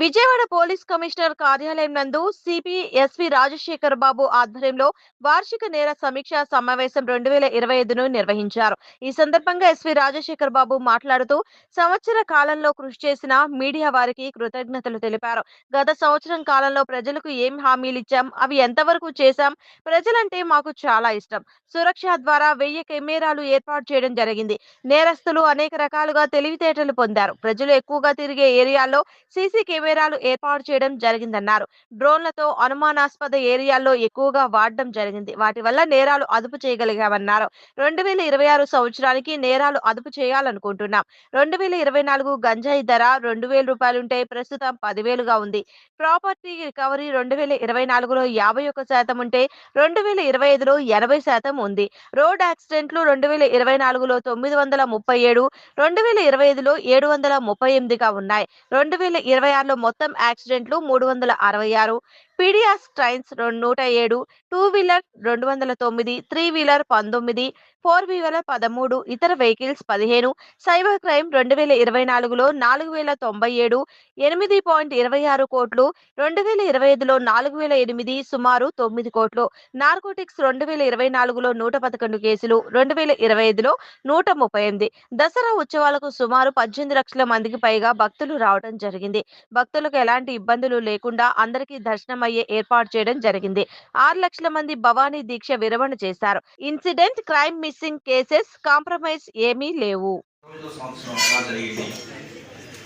Vijayawada police commissioner కార్యాలయం నందు CP SV Rajasekhar బాబు ఆధ్వర్యంలో వార్షిక నేర సమీక్ష సమావేశం 2025ను నిర్వహించారు. ఈ సందర్భంగా ఎస్వి రాజశేఖర్ బాబు మాట్లాడుతూ సంవత్సర కాలంలో కృషి చేసిన మీడియా వారికి కృతజ్ఞతలు తెలిపారు. గత సంవత్సరం కాలంలో ప్రజలకు ఏం హామీలు ఇచ్చాం, అవి ఎంతవరకు చేశాం, ప్రజలంటే మాకు చాలా ఇష్టం. సురక్ష ద్వారా 1000 కెమెరాలు ఏర్పాటు చేయడం జరిగింది. నేరస్తులు అనేక రకాలుగా తెలివితేటలు పొందారు. ప్రజలు ఎక్కువగా తిరిగే ఏరియాల్లో సీసీ కెమెరాలు ఏర్పాటు చేయడం జరిగిందన్నారు. డ్రోన్లతో అనుమానాస్పద ఏరియాల్లో ఎక్కువగా వాడడం జరిగింది. వాటి వల్ల నేరాలు అదుపు చేయగలిగామన్నారు. 2026 సంవత్సరానికి నేరాలు అదుపు చేయాలనుకుంటున్నాం. 2024 గంజాయి ధర 2000 రూపాయలుంటే ప్రస్తుతం 10,000గా ఉంది. ప్రాపర్టీ రికవరీ 2024లో 51% ఉంటే 2025లో 80% ఉంది. రోడ్ యాక్సిడెంట్లు 2024లో 937, 2025లో 738గా ఉన్నాయి. 2026లో మొత్తం యాక్సిడెంట్లు 366, pedestrians 107, two wheeler 209, three wheeler 19, four wheeler 13, ఇతర వెహికల్స్ 15. సైబర్ క్రైమ్ 2024లో 4097, 8.26 కోట్లు, 2025లో 4008, సుమారు 9 కోట్లు. నార్కోటిక్స్ 2024లో 111 కేసులు, 2025లో 138. దసరా ఉత్సవాలకు సుమారు 18 లక్షల మందికి పైగా భక్తులు రావడం జరిగింది. భక్తులకు ఎలాంటి ఇబ్బందులు లేకుండా అందరికీ దర్శనం అయ్యే ఏర్పాటు చేయడం జరిగింది. 6 లక్షల మంది భవానీ దీక్ష విరమణ చేశారు. Incident crime missing cases compromise ఏమీ లేవు.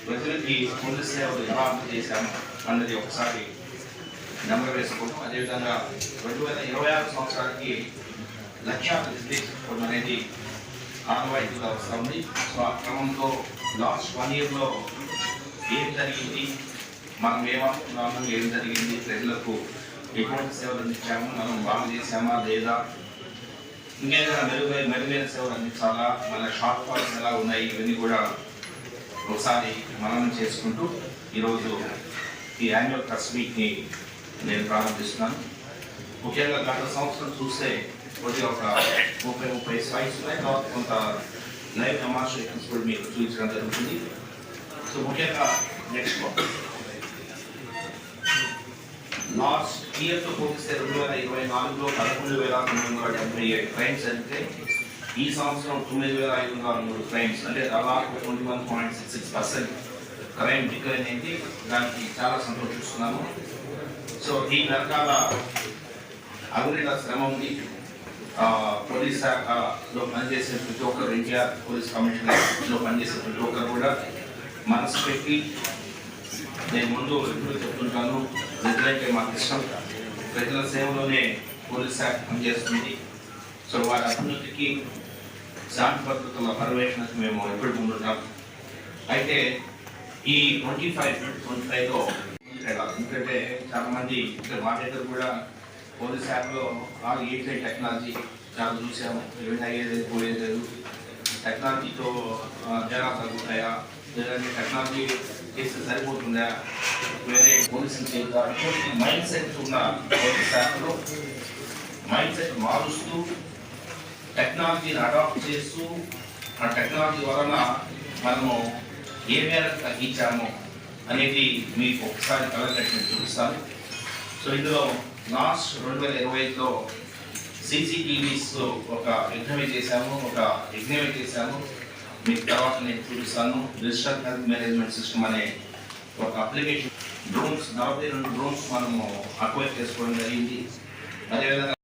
ప్రజలకి పోలీస్ సేవలు ఎలా అందజేశాము అన్నది ఒకసారి నెంబర్ వేసుకోవడం, అదేవిధంగా 2026 సంవత్సరానికి లక్ష్యాలు నిర్దేశించుకోవడం అనేది ఆనవాయితీగా వస్తుంది. సో ఆ క్రమంలో లాస్ట్ 1 yearలో ఏం జరిగింది, మనం ఏమనుకున్నాము, ఏం జరిగింది, ప్రజలకు ఎటువంటి సేవలు అందించాము, మనం బాగా చేసామా లేదా, ఇంకేదైనా మెరుగైన సేవలు అందించాలా, మన షార్ట్ ఫాల్స్ ఎలా ఉన్నాయి, ఇవన్నీ కూడా ఒకసారి మనం చేసుకుంటూ ఈరోజు ఈ యాన్యువల్ ప్రెస్ మీట్ని నేను ప్రారంభిస్తున్నాను. ముఖ్యంగా గత సంవత్సరం చూస్తే కొద్దిగా ఒక 30 స్లైడ్స్ ఉన్నాయి. తర్వాత కొంత లైవ్ డెమాన్స్ట్రేషన్స్ కూడా మీకు చూపించడం జరుగుతుంది. సో ముఖ్యంగా నెక్స్ట్ లాస్ట్ ఇయర్తో పోలిస్తే 2024లో 11,977 క్రైమ్స్ జరిగితే ఈ సంవత్సరం 9,503 క్రైమ్స్, అంటే దాదాపు 21.66% క్రైమ్ డిక్లైన్ అయింది. దానికి చాలా సంతోషిస్తున్నాము. సో దీని రకాల అవినీత శ్రమ ఉంది. పోలీస్ శాఖలో పనిచేసే ప్రతి ఒక్కరు, ఎన్టీఆర్ పోలీస్ కమిషనర్లో పనిచేసే ప్రతి ఒక్కరు కూడా మనసు పెట్టి, నేను ముందు ఎప్పుడు చెప్తుంటాను, ప్రజలంటే మాకు ఇష్టం, ప్రజల సేవలోనే పోలీస్ శాఖ పనిచేస్తుంది. సో వారి అభివృద్ధికి, శాంతి భద్రతల పర్యవేక్షణకు మేము ఎప్పుడు ముందుంటాం. అయితే ఈ 25లో ఎందుకంటే చాలామంది మా దగ్గర కూడా పోలీస్ శాఖలో ఏఐ టెక్నాలజీ చాలా చూసాము. ఏమైనా అయ్యేది పోయేది, టెక్నాలజీతో జనాలు తగ్గుతాయా, లేదంటే టెక్నాలజీ చేస్తే సరిపోతుందా, వేరే పోలీసులు చేద్దాం, మైండ్ సెట్ ఉన్న పోలీస్ శాఖలో మైండ్ సెట్ మారుస్తూ టెక్నాలజీని అడాప్ట్ చేస్తూ ఆ టెక్నాలజీ వలన మనము ఏ మేరకు తగ్గించాము అనేది మీకు ఒకసారి కలగట్టు చూపిస్తాను. సో ఇందులో లాస్ట్ 2025లో CCTVస్లో ఒక యజ్ఞమే చేశాము. మీకు తర్వాత నేను చూపిస్తాను. డిజిటల్ హెల్త్ మేనేజ్మెంట్ సిస్టమ్ అనే ఒక అప్లికేషన్, డ్రోన్స్ 42 డ్రోన్స్ మనము అక్వైర్ చేసుకోవడం జరిగింది. అదేవిధంగా